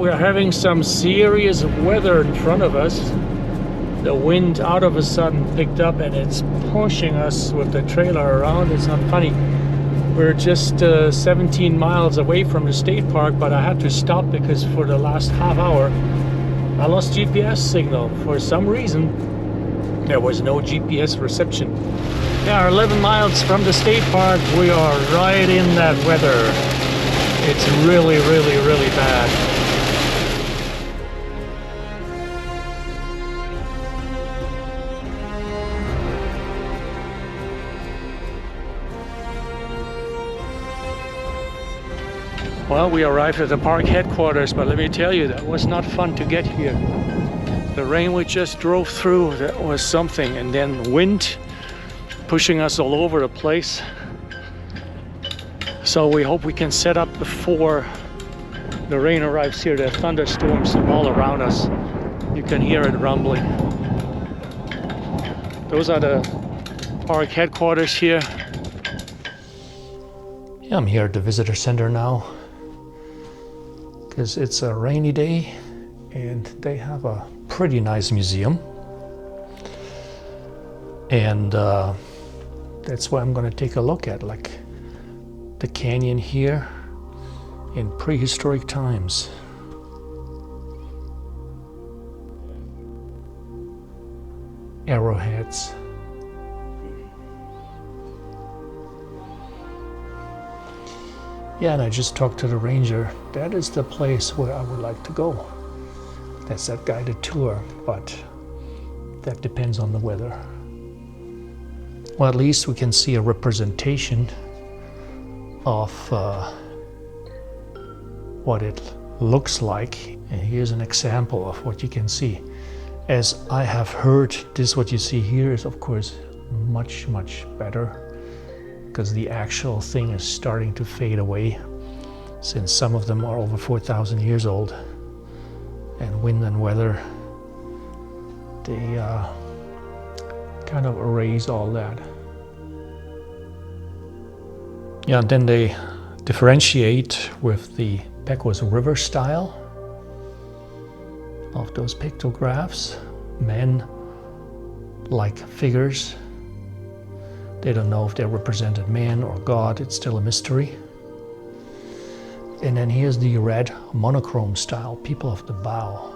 Well, we're having some serious weather in front of us. The wind out of a sudden picked up and it's pushing us with the trailer around. It's not funny. We're just 17 miles away from the state park, but I had to stop because for the last half hour I lost GPS signal. For some reason there was no GPS reception. Yeah, 11 miles from the state park. We are right in that weather. It's really, really, really bad. Well, we arrived at the park headquarters, but let me tell you, that was not fun to get here. The rain we just drove through, that was something, and then wind pushing us all over the place. So we hope we can set up before the rain arrives here. There are thunderstorms all around us. You can hear it rumbling. Those are the park headquarters here. Yeah, I'm here at the visitor center now because it's a rainy day and they have a pretty nice museum. And that's why I'm going to take a look at, like, the canyon here in prehistoric times. Arrowheads. Yeah, and I just talked to the ranger. That is the place where I would like to go. That's that guided tour, but that depends on the weather. Well, at least we can see a representation of what it looks like. And here's an example of what you can see. As I have heard, this what you see here is of course much, much better, because the actual thing is starting to fade away, since some of them are over 4,000 years old, and wind and weather, they kind of erase all that. Yeah, and then they differentiate with the Pecos River style of those pictographs. Men-like figures. They don't know if they represented man or God. It's still a mystery. And then here's the red monochrome style, people of the bow.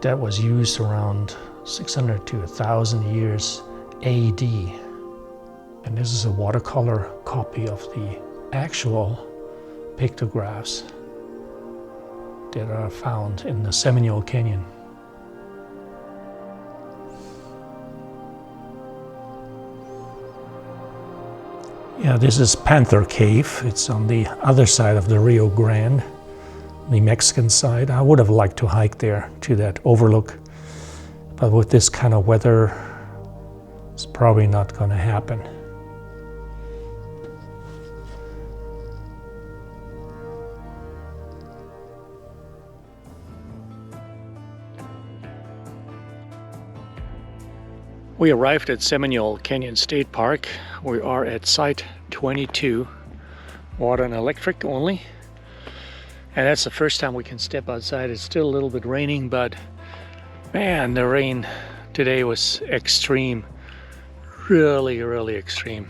That was used around 600 to 1,000 years AD. And this is a watercolor copy of the actual pictographs that are found in the Seminole Canyon. Yeah, this is Panther Cave. It's on the other side of the Rio Grande, the Mexican side. I would have liked to hike there to that overlook, but with this kind of weather, it's probably not going to happen. We arrived at Seminole Canyon State Park. We are at site 22, water and electric only. And that's the first time we can step outside. It's still a little bit raining, but man, the rain today was extreme. Really, really extreme.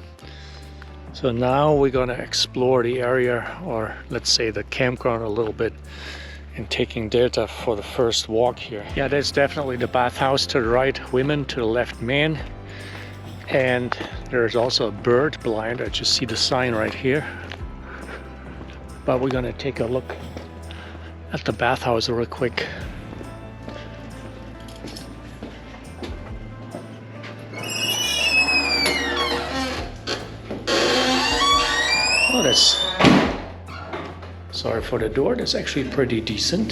So now we're gonna explore the area, or let's say the campground, a little bit, and taking Delta for the first walk here. Yeah, that's definitely the bathhouse to the right, women, to the left, men. And there's also a bird blind. I just see the sign right here. But we're gonna take a look at the bathhouse real quick. Oh, that's, sorry for the door, that's actually pretty decent.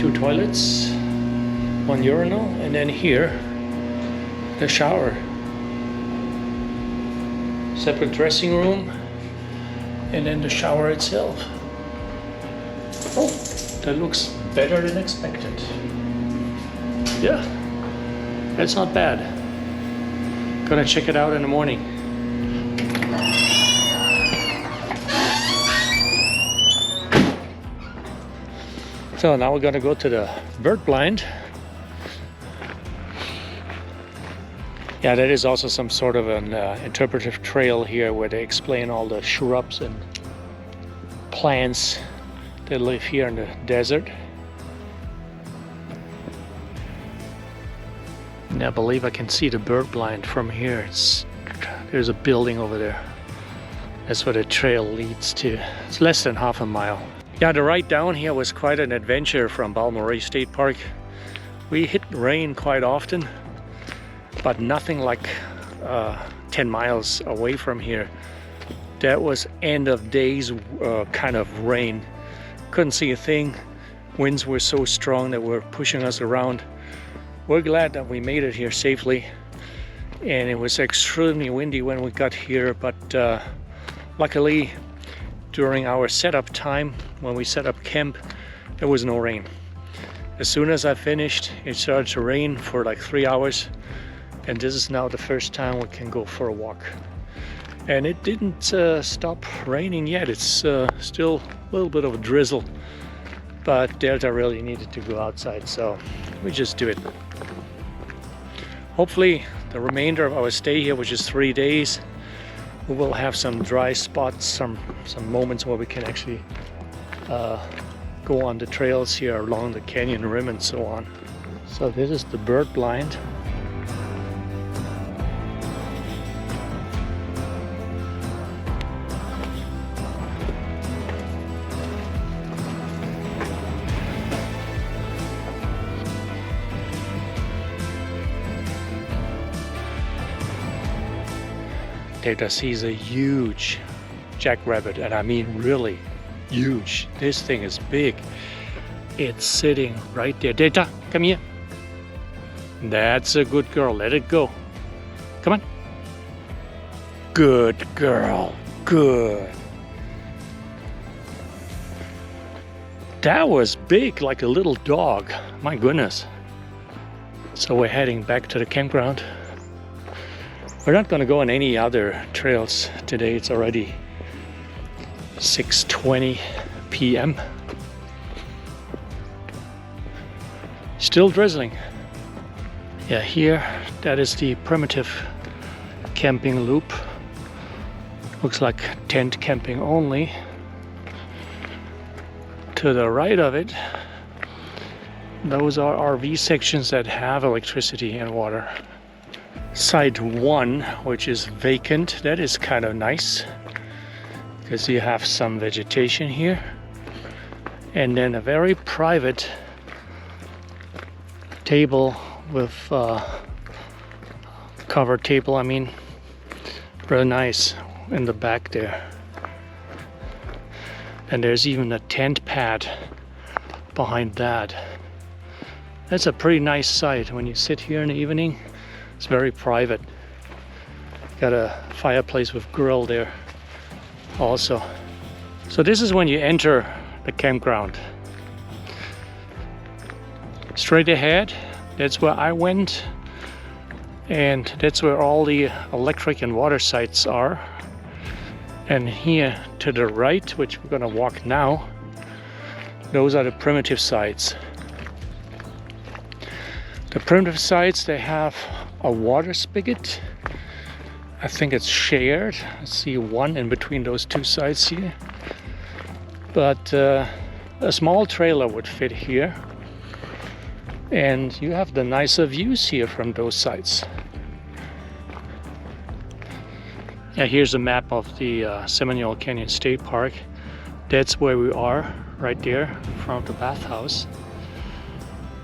2 toilets, 1 urinal, and then here, the shower. Separate dressing room, and then the shower itself. Oh, that looks better than expected. Yeah, that's not bad. Gonna check it out in the morning. So now we're gonna go to the bird blind. Yeah, that is also some sort of an interpretive trail here where they explain all the shrubs and plants that live here in the desert. And I believe I can see the bird blind from here. There's a building over there. That's where the trail leads to. It's less than half a mile. Yeah, the ride down here was quite an adventure from Balmorhea State Park. We hit rain quite often, but nothing like 10 miles away from here. That was end of days kind of rain. Couldn't see a thing. Winds were so strong that were pushing us around. We're glad that we made it here safely. And it was extremely windy when we got here, but luckily during our setup time, when we set up camp, there was no rain. As soon as I finished, it started to rain for like 3 hours, and this is now the first time we can go for a walk. And it didn't stop raining yet. It's still a little bit of a drizzle, but Delta really needed to go outside, so we just do it. Hopefully the remainder of our stay here, which is 3 days, we will have some dry spots, some moments where we can actually go on the trails here along the canyon rim and so on. So this is the bird blind. Data sees a huge jackrabbit, and I mean really huge. This thing is big. It's sitting right there. Data, come here. That's a good girl. Let it go. Come on. Good girl. Good. That was big, like a little dog. My goodness. So we're heading back to the campground. We're not going to go on any other trails today. It's already 6:20 p.m. Still drizzling. Yeah, here, that is the primitive camping loop. Looks like tent camping only. To the right of it, those are RV sections that have electricity and water. Site 1, which is vacant, that is kind of nice because you have some vegetation here, and then a very private table with covered table, I mean, really nice in the back there. And there's even a tent pad behind that. That's a pretty nice site. When you sit here in the evening, it's very private. Got a fireplace with grill there also. So this is when you enter the campground. Straight ahead, that's where I went, and that's where all the electric and water sites are. And here to the right, which we're gonna walk now, those are the primitive sites. The primitive sites, they have a water spigot. I think it's shared. I see one in between those two sites here. But a small trailer would fit here. And you have the nicer views here from those sites. Yeah, here's a map of the Seminole Canyon State Park. That's where we are, right there in front of the bathhouse.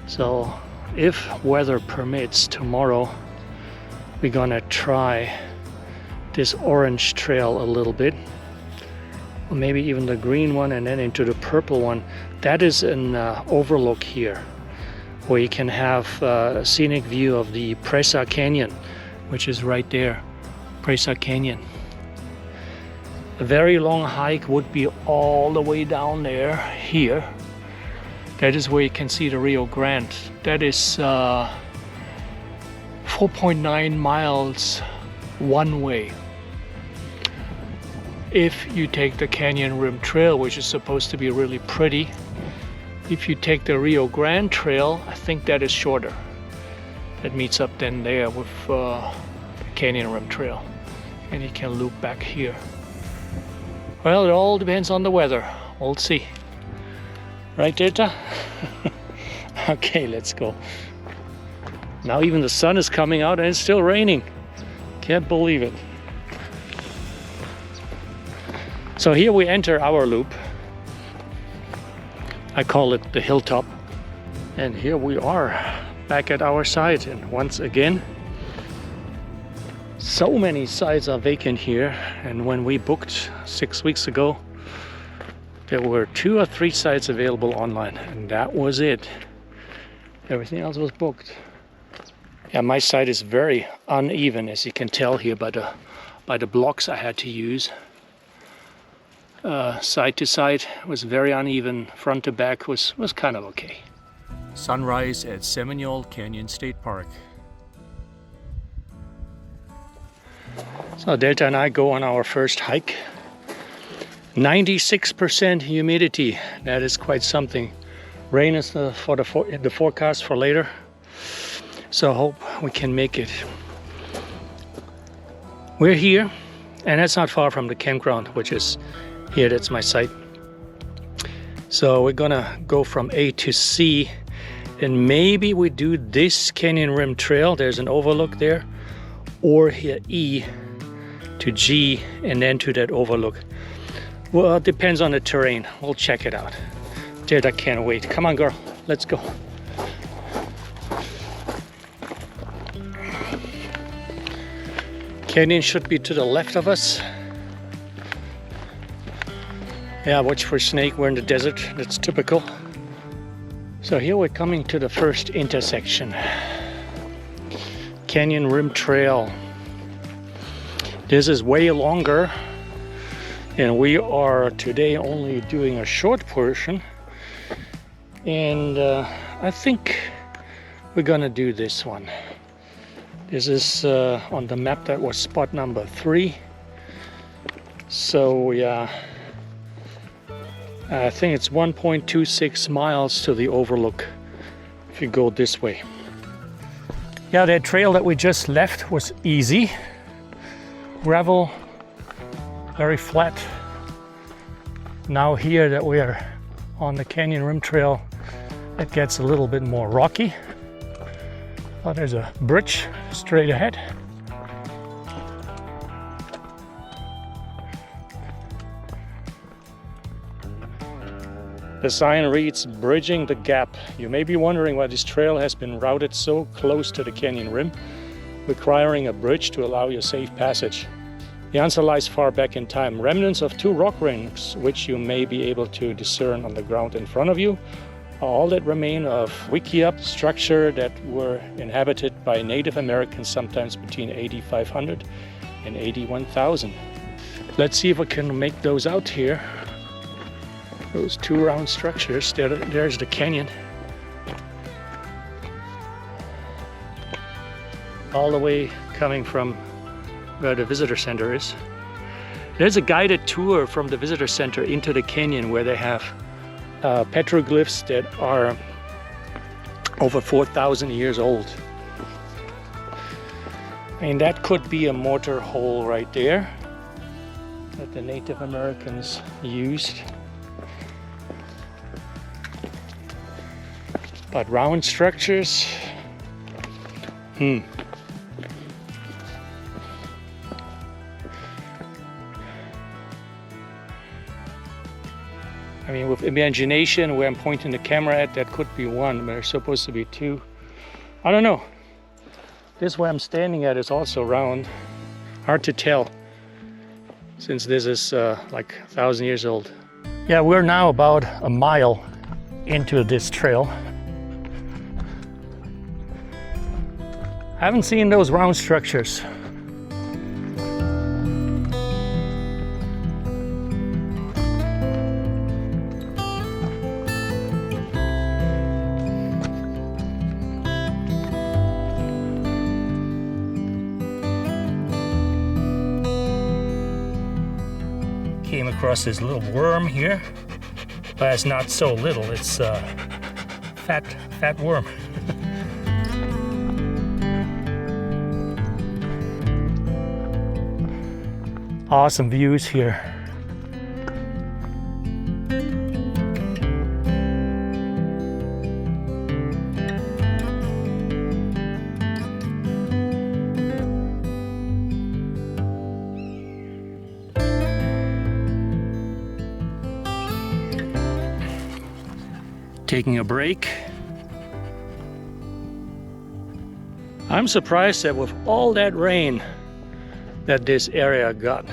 So if weather permits, tomorrow we're gonna try this orange trail a little bit, or maybe even the green one and then into the purple one. That is an overlook here where you can have a scenic view of the Presa Canyon, which is right there, Presa Canyon. A very long hike would be all the way down there here. That is where you can see the Rio Grande. That is 4.9 miles one way. If you take the Canyon Rim Trail, which is supposed to be really pretty, If you take the Rio Grande Trail, I think that is shorter. That meets up then there with the Canyon Rim Trail. And you can loop back here. Well, it all depends on the weather. We'll see. Right, Delta? Okay, let's go. Now even the sun is coming out and it's still raining. Can't believe it. So here we enter our loop. I call it the hilltop. And here we are back at our site. And once again, so many sites are vacant here. And when we booked 6 weeks ago, there were 2 or 3 sites available online. And that was it. Everything else was booked. Yeah, my site is very uneven, as you can tell here by the blocks I had to use. Side to side was very uneven. Front to back was kind of okay. Sunrise at Seminole Canyon State Park. So Delta and I go on our first hike. 96% humidity. That is quite something. Rain is the forecast for later. So I hope we can make it. We're here, and that's not far from the campground, which is here. That's my site. So we're gonna go from A to C, and maybe we do this Canyon Rim Trail. There's an overlook there, or here E to G, and then to that overlook. Well, it depends on the terrain. We'll check it out. Dude, I can't wait. Come on, girl. Let's go. Canyon should be to the left of us. Yeah, watch for snake. We're in the desert. That's typical. So here we're coming to the first intersection. Canyon Rim Trail. This is way longer, and we are today only doing a short portion. And I think we're gonna do this one. This is on the map, that was spot number 3. So yeah, I think it's 1.26 miles to the overlook if you go this way. Yeah, that trail that we just left was easy. Gravel, very flat. Now here that we are on the Canyon Rim Trail, it gets a little bit more rocky. Oh, there's a bridge straight ahead. The sign reads, "Bridging the Gap." You may be wondering why this trail has been routed so close to the canyon rim, requiring a bridge to allow your safe passage. The answer lies far back in time. Remnants of 2 rock rings, which you may be able to discern on the ground in front of you, are all that remain of Windmill structure that were inhabited by Native Americans sometimes between 8,500 and 81,000. Let's see if we can make those out here. Those 2 round structures. There's the canyon. All the way coming from where the visitor center is. There's a guided tour from the visitor center into the canyon where they have petroglyphs that are over 4,000 years old. I mean, that could be a mortar hole right there that the Native Americans used. But round structures, I mean, with imagination, where I'm pointing the camera at, that could be 1, but there's supposed to be 2. I don't know. This where I'm standing at is also round. Hard to tell, since this is like 1,000 years old. Yeah, we're now about a mile into this trail. I haven't seen those round structures. Came across this little worm here. But it's not so little, it's fat worm. Awesome views here. Taking a break. I'm surprised that with all that rain that this area got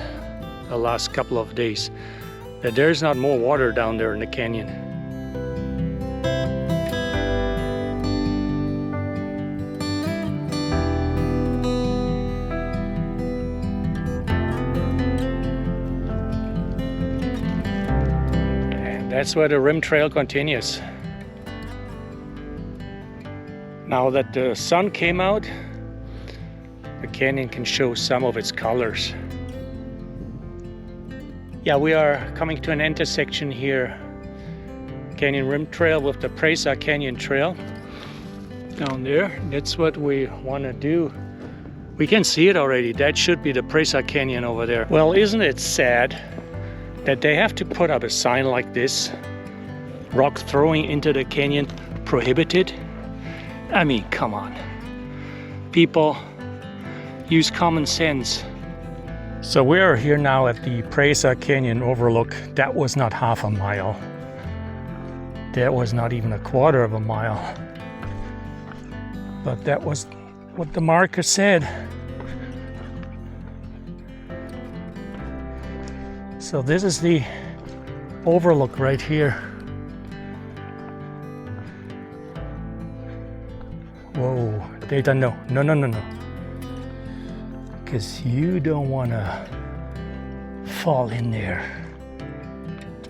the last couple of days, that there's not more water down there in the canyon. And that's where the rim trail continues. Now that the sun came out, the canyon can show some of its colors. Yeah, we are coming to an intersection here. Canyon Rim Trail with the Presa Canyon Trail. Down there, that's what we want to do. We can see it already. That should be the Presa Canyon over there. Well, isn't it sad that they have to put up a sign like this? Rock throwing into the canyon prohibited? I mean, come on. People, use common sense. So we are here now at the Presa Canyon overlook. That was not half a mile. That was not even a quarter of a mile. But that was what the marker said. So this is the overlook right here. Whoa, Data, no. Because you don't want to fall in there.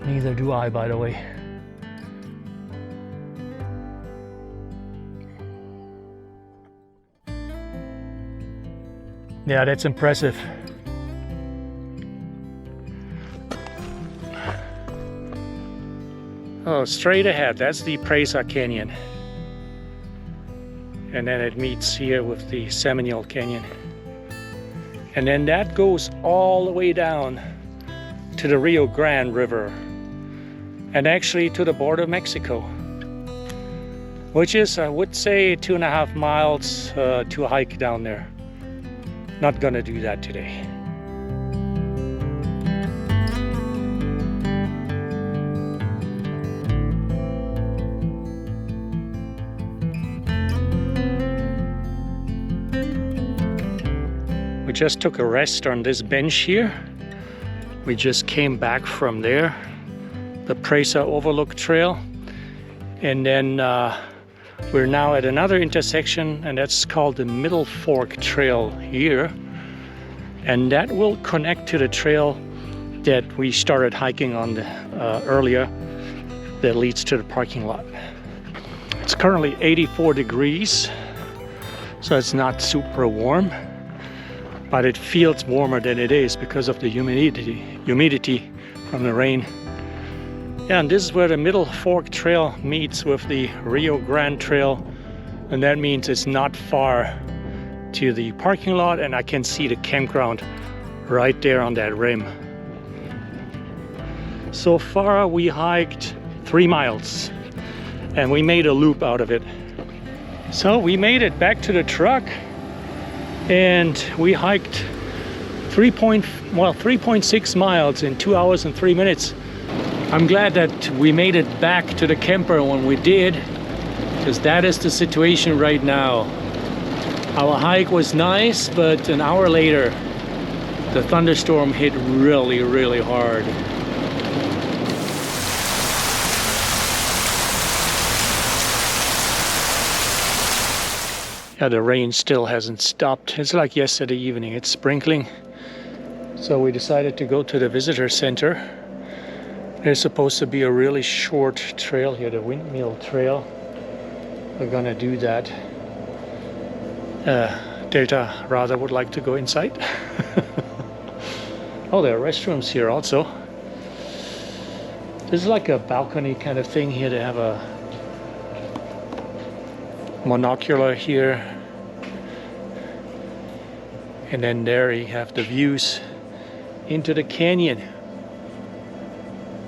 Neither do I, by the way. Yeah, that's impressive. Oh, straight ahead, that's the Presa Canyon. And then it meets here with the Seminole Canyon. And then that goes all the way down to the Rio Grande River and actually to the border of Mexico, which is, I would say, 2.5 miles to hike down there. Not gonna do that today. We just took a rest on this bench here. We just came back from there, the Presa Overlook Trail. And then we're now at another intersection, and that's called the Middle Fork Trail here. And that will connect to the trail that we started hiking on earlier that leads to the parking lot. It's currently 84 degrees, so it's not super warm. But it feels warmer than it is because of the humidity from the rain. Yeah, and this is where the Middle Fork Trail meets with the Rio Grande Trail, and that means it's not far to the parking lot, and I can see the campground right there on that rim. So far we hiked 3 miles, and we made a loop out of it. So we made it back to the truck, and we hiked 3.6 miles in 2 hours and 3 minutes. I'm glad that we made it back to the camper when we did, because that is the situation right now. Our hike was nice, but an hour later the thunderstorm hit really, really hard. Yeah, the rain still hasn't stopped. It's like yesterday evening, it's sprinkling. So we decided to go to the visitor center. There's supposed to be a really short trail here, the Windmill Trail. We're gonna do that. Delta rather would like to go inside. Oh, there are restrooms here also. This is like a balcony kind of thing here. They have a monocular here. And then there you have the views into the canyon.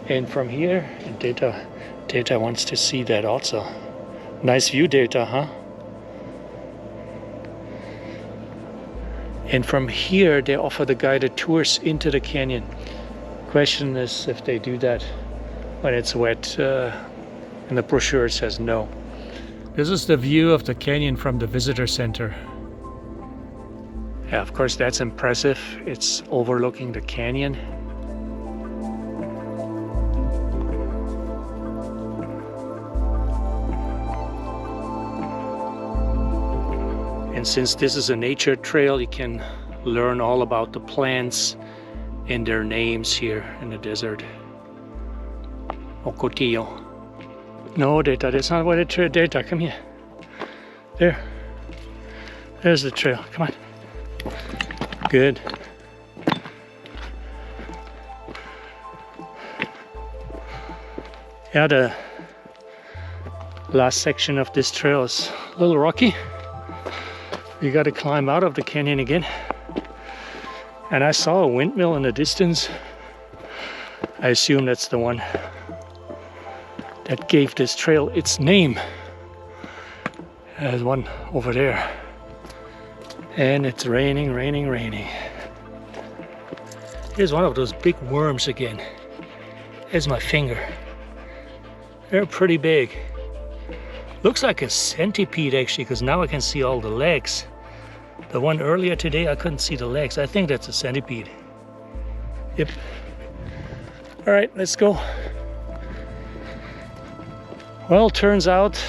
And from here, Data wants to see that also. Nice view, Data, huh? And from here, they offer the guided tours into the canyon. Question is if they do that when it's wet, and the brochure says no. This is the view of the canyon from the visitor center. Yeah, of course, that's impressive. It's overlooking the canyon. And since this is a nature trail, you can learn all about the plants and their names here in the desert. Ocotillo. No, Data, that's not what the trail. Data, come here. There. There's the trail. Come on. Good. Yeah, the last section of this trail is a little rocky. You got to climb out of the canyon again. And I saw a windmill in the distance. I assume that's the one that gave this trail its name. There's one over there. And it's raining, raining, raining. Here's one of those big worms again. There's my finger. They're pretty big. Looks like a centipede actually, because now I can see all the legs. The one earlier today, I couldn't see the legs. I think that's a centipede. Yep. All right, let's go. Well, turns out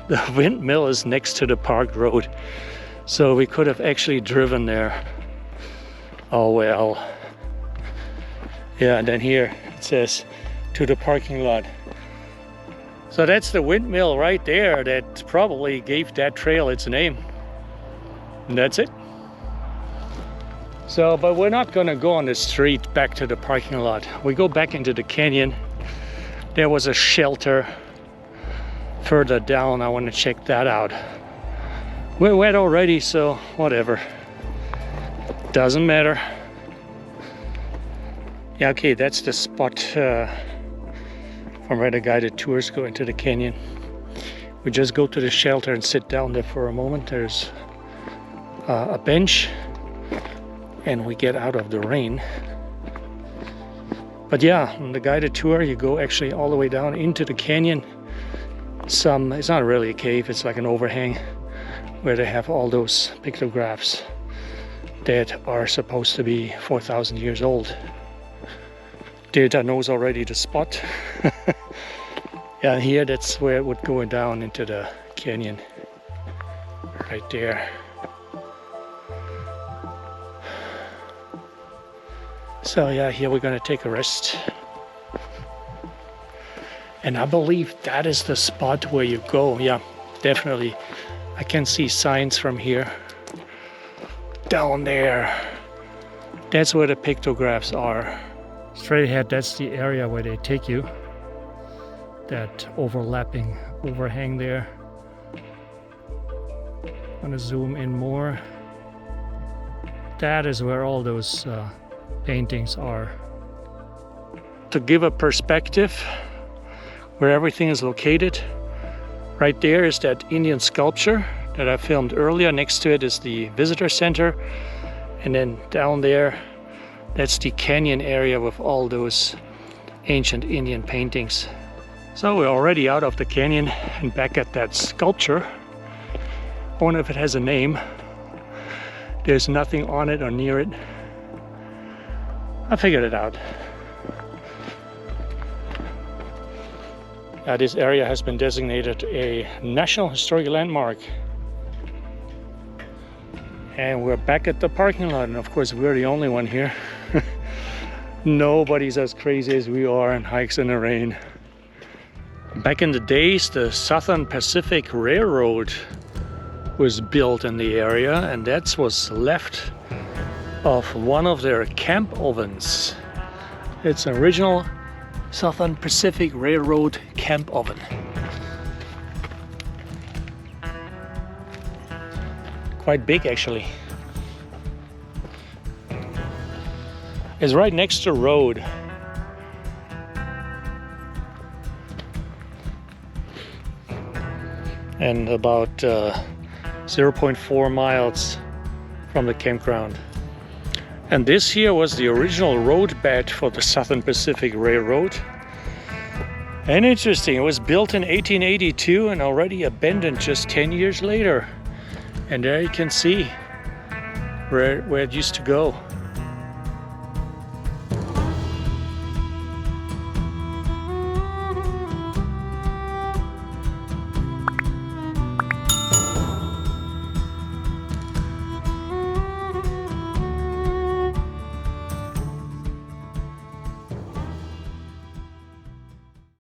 the windmill is next to the park road. So we could have actually driven there. Oh well. Yeah, and then here it says to the parking lot. So that's the windmill right there that probably gave that trail its name. And that's it. So, but we're not gonna go on the street back to the parking lot. We go back into the canyon. There was a shelter further down. I want to check that out. We're wet already, so whatever. Doesn't matter. Yeah, okay, that's the spot from where the guided tours go into the canyon. We just go to the shelter and sit down there for a moment. There's a bench and we get out of the rain. But yeah, on the guided tour you go actually all the way down into the canyon. It's not really a cave, it's like an overhang where they have all those pictographs that are supposed to be 4,000 years old. Data knows already the spot. Yeah, here that's where it would go down into the canyon. Right there. So yeah, here we're gonna take a rest. And I believe that is the spot where you go. Yeah, definitely. I can see signs from here. Down there. That's where the pictographs are. Straight ahead, that's the area where they take you. That overlapping overhang there. I'm gonna zoom in more. That is where all those paintings are. To give a perspective where everything is located, right there is that Indian sculpture that I filmed earlier. Next to it is the visitor center. And then down there, that's the canyon area with all those ancient Indian paintings. So we're already out of the canyon and back at that sculpture. I wonder if it has a name. There's nothing on it or near it. I figured it out. This area has been designated a National Historic Landmark. And we're back at the parking lot, and of course we're the only one here. Nobody's as crazy as we are and hikes in the rain. Back in the days, the Southern Pacific Railroad was built in the area, and that was left of one of their camp ovens. It's an original Southern Pacific Railroad camp oven. Quite big actually. It's right next to the road. And about 0.4 miles from the campground. And this here was the original road bed for the Southern Pacific Railroad. And interesting, it was built in 1882 and already abandoned just 10 years later. And there you can see where it used to go.